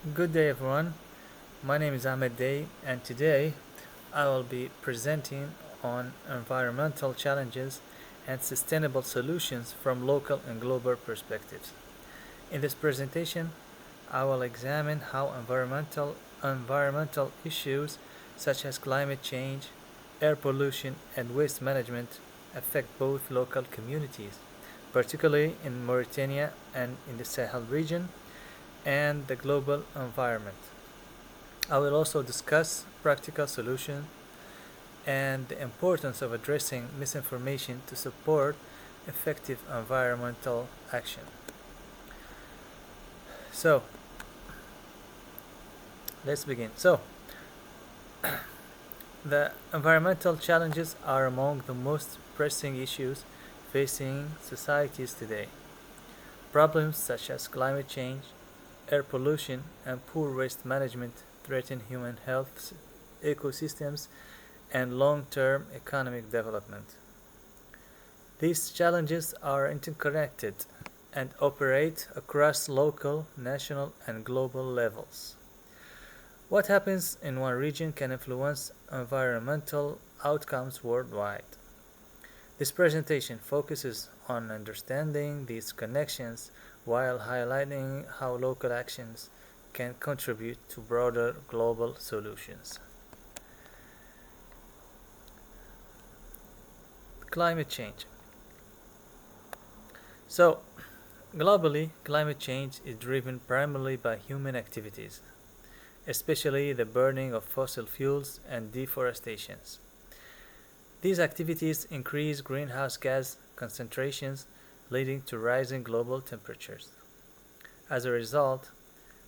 Good day, everyone. My name is Ahmed Day, and today I will be presenting on environmental challenges and sustainable solutions from local and global perspectives. In this presentation, I will examine how environmental issues such as climate change, air pollution, and waste management affect both local communities, particularly in Mauritania and in the Sahel region, and the global environment. I will also discuss practical solutions and the importance of addressing misinformation to support effective environmental action. So, let's begin. The environmental challenges are among the most pressing issues facing societies today. Problems such as climate change, air pollution, and poor waste management threaten human health, ecosystems, and long-term economic development. These challenges are interconnected and operate across local, national, and global levels. What happens in one region can influence environmental outcomes worldwide. This presentation focuses on understanding these connections while highlighting how local actions can contribute to broader global solutions. Climate change. So, globally, climate change is driven primarily by human activities, especially the burning of fossil fuels and deforestation. These activities increase greenhouse gas concentrations, leading to rising global temperatures. As a result,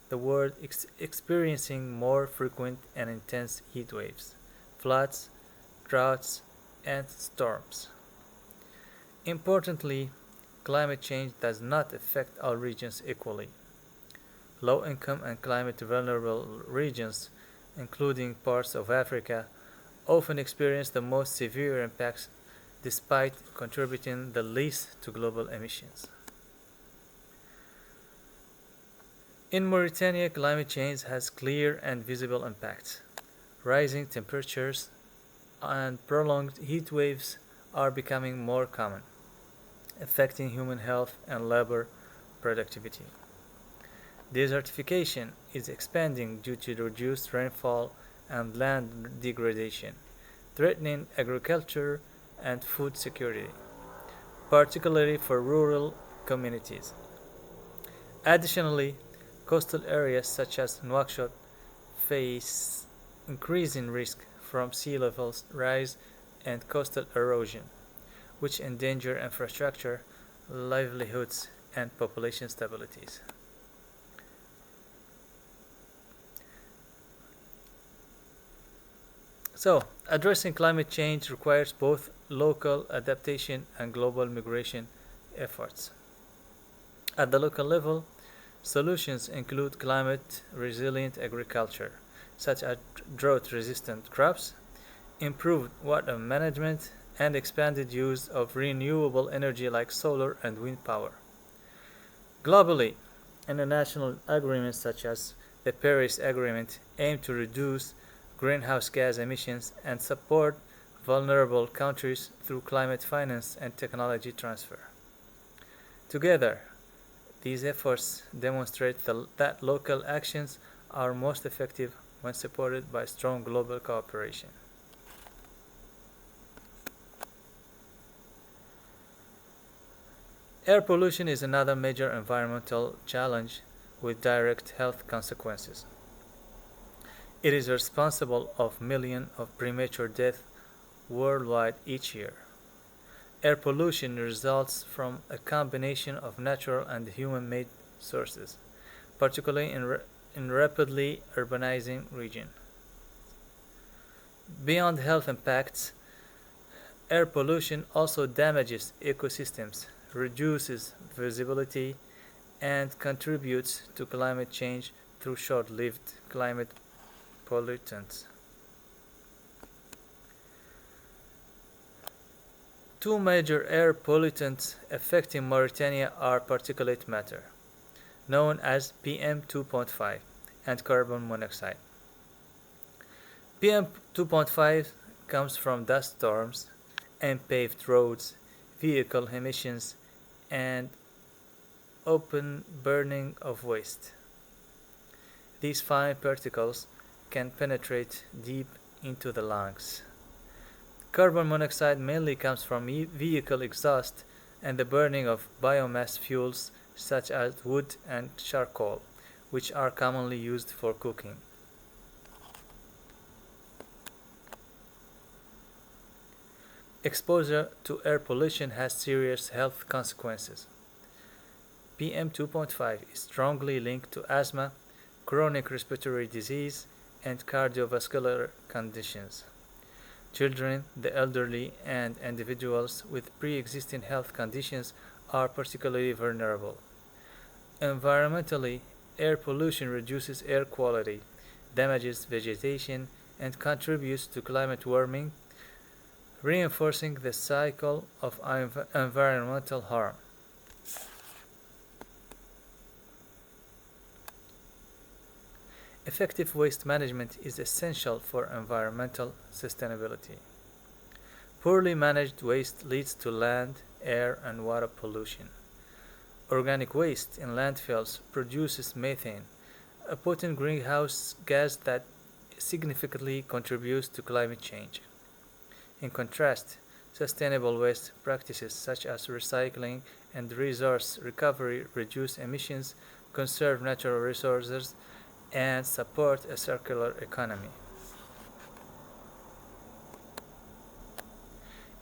the world is experiencing more frequent and intense heat waves, floods, droughts, and storms. Importantly, climate change does not affect all regions equally. Low income and climate vulnerable regions, including parts of Africa, often experience the most severe impacts despite contributing the least to global emissions. In Mauritania, climate change has clear and visible impacts. Rising temperatures and prolonged heat waves are becoming more common, affecting human health and labor productivity. Desertification is expanding due to reduced rainfall and land degradation, threatening agriculture and food security, particularly for rural communities. Additionally, coastal areas such as Nouakchott face increasing risk from sea levels rise and coastal erosion, which endanger infrastructure, livelihoods, and population stabilities. So, addressing climate change requires both local adaptation and global migration efforts. At the local level, solutions include climate resilient agriculture, such as drought resistant crops, improved water management, and expanded use of renewable energy like solar and wind power. Globally, international agreements such as the Paris Agreement aim to reduce greenhouse gas emissions and support vulnerable countries through climate finance and technology transfer. Together, these efforts demonstrate that local actions are most effective when supported by strong global cooperation. Air pollution is another major environmental challenge with direct health consequences. It is responsible for millions of premature deaths worldwide each year. Air pollution results from a combination of natural and human-made sources, particularly in rapidly urbanizing regions. Beyond health impacts, air pollution also damages ecosystems, reduces visibility, and contributes to climate change through short-lived climate pollutants. Two major air pollutants affecting Mauritania are particulate matter, known as PM2.5, and carbon monoxide. PM 2.5 comes from dust storms, unpaved roads, vehicle emissions, and open burning of waste. These fine particles can penetrate deep into the lungs. Carbon monoxide mainly comes from vehicle exhaust and the burning of biomass fuels such as wood and charcoal, which are commonly used for cooking. Exposure to air pollution has serious health consequences. PM 2.5 is strongly linked to asthma, chronic respiratory disease, and cardiovascular conditions. Children, the elderly, and individuals with pre-existing health conditions are particularly vulnerable. Environmentally, air pollution reduces air quality, damages vegetation, and contributes to climate warming, reinforcing the cycle of environmental harm. Effective waste management is essential for environmental sustainability. Poorly managed waste leads to land, air, and water pollution. Organic waste in landfills produces methane, a potent greenhouse gas that significantly contributes to climate change. In contrast, sustainable waste practices such as recycling and resource recovery reduce emissions, conserve natural resources, and support a circular economy.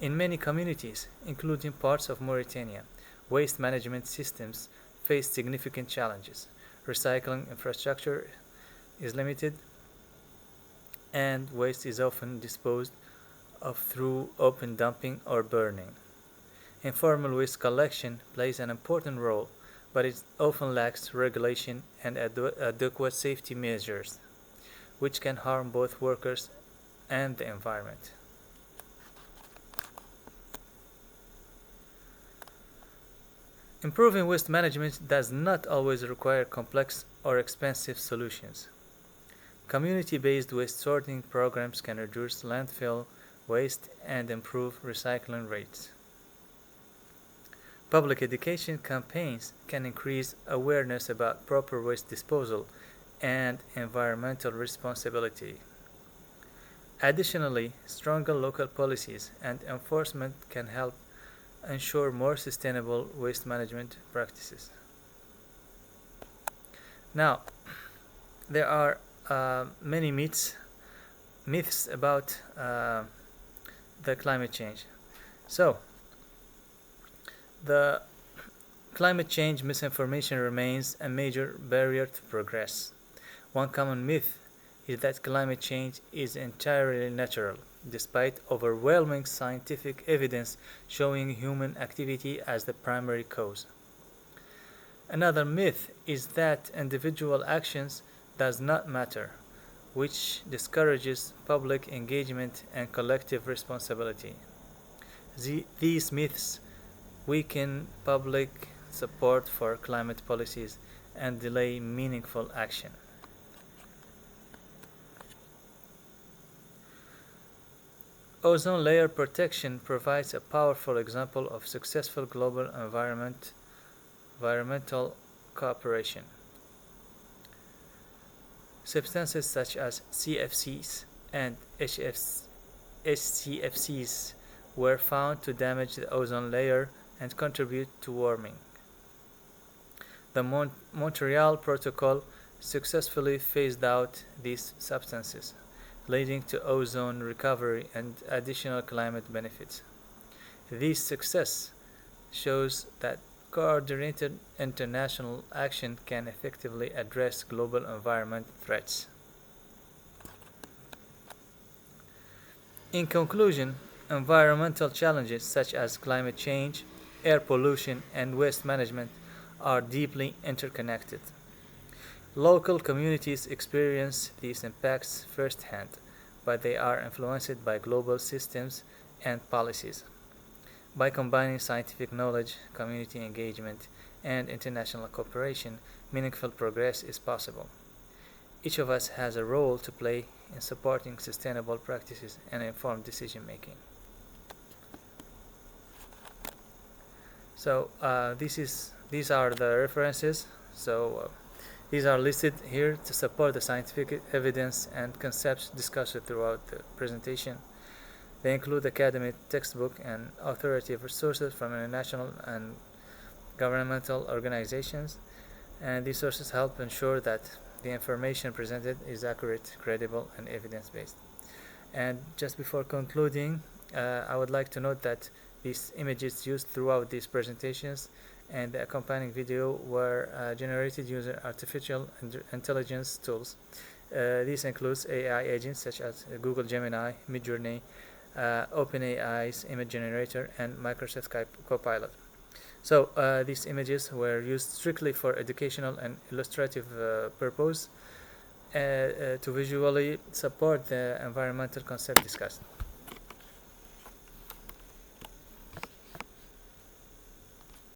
In many communities, including parts of Mauritania, waste management systems face significant challenges. Recycling infrastructure is limited, and waste is often disposed of through open dumping or burning. Informal waste collection plays an important role, but it often lacks regulation and adequate safety measures, which can harm both workers and the environment. Improving waste management does not always require complex or expensive solutions. Community-based waste sorting programs can reduce landfill waste and improve recycling rates. Public education campaigns can increase awareness about proper waste disposal and environmental responsibility. Additionally, stronger local policies and enforcement can help ensure more sustainable waste management practices. Now, there are many myths about the climate change. So, the climate change misinformation remains a major barrier to progress. One common myth is that climate change is entirely natural, despite overwhelming scientific evidence showing human activity as the primary cause. Another myth is that individual actions does not matter, which discourages public engagement and collective responsibility. These myths weaken public support for climate policies and delay meaningful action. Ozone layer protection provides a powerful example of successful global environmental cooperation. Substances such as CFCs and HCFCs were found to damage the ozone layer and contribute to warming. The Montreal Protocol successfully phased out these substances, leading to ozone recovery and additional climate benefits. This success shows that coordinated international action can effectively address global environment threats. In conclusion, environmental challenges such as climate change, air pollution, and waste management are deeply interconnected. Local communities experience these impacts firsthand, but they are influenced by global systems and policies. By combining scientific knowledge, community engagement, and international cooperation, meaningful progress is possible. each of us has a role to play in supporting sustainable practices and informed decision making. So these are the references. So these are listed here to support the scientific evidence and concepts discussed throughout the presentation. They include academic textbook and authoritative resources from international and governmental organizations, and these sources help ensure that the information presented is accurate, credible, and evidence-based. And just before concluding, I would like to note that these images used throughout these presentations and the accompanying video were generated using artificial intelligence tools. This includes AI agents such as Google Gemini, Midjourney, OpenAI's image generator, and Microsoft Copilot. So these images were used strictly for educational and illustrative purpose to visually support the environmental concept discussed.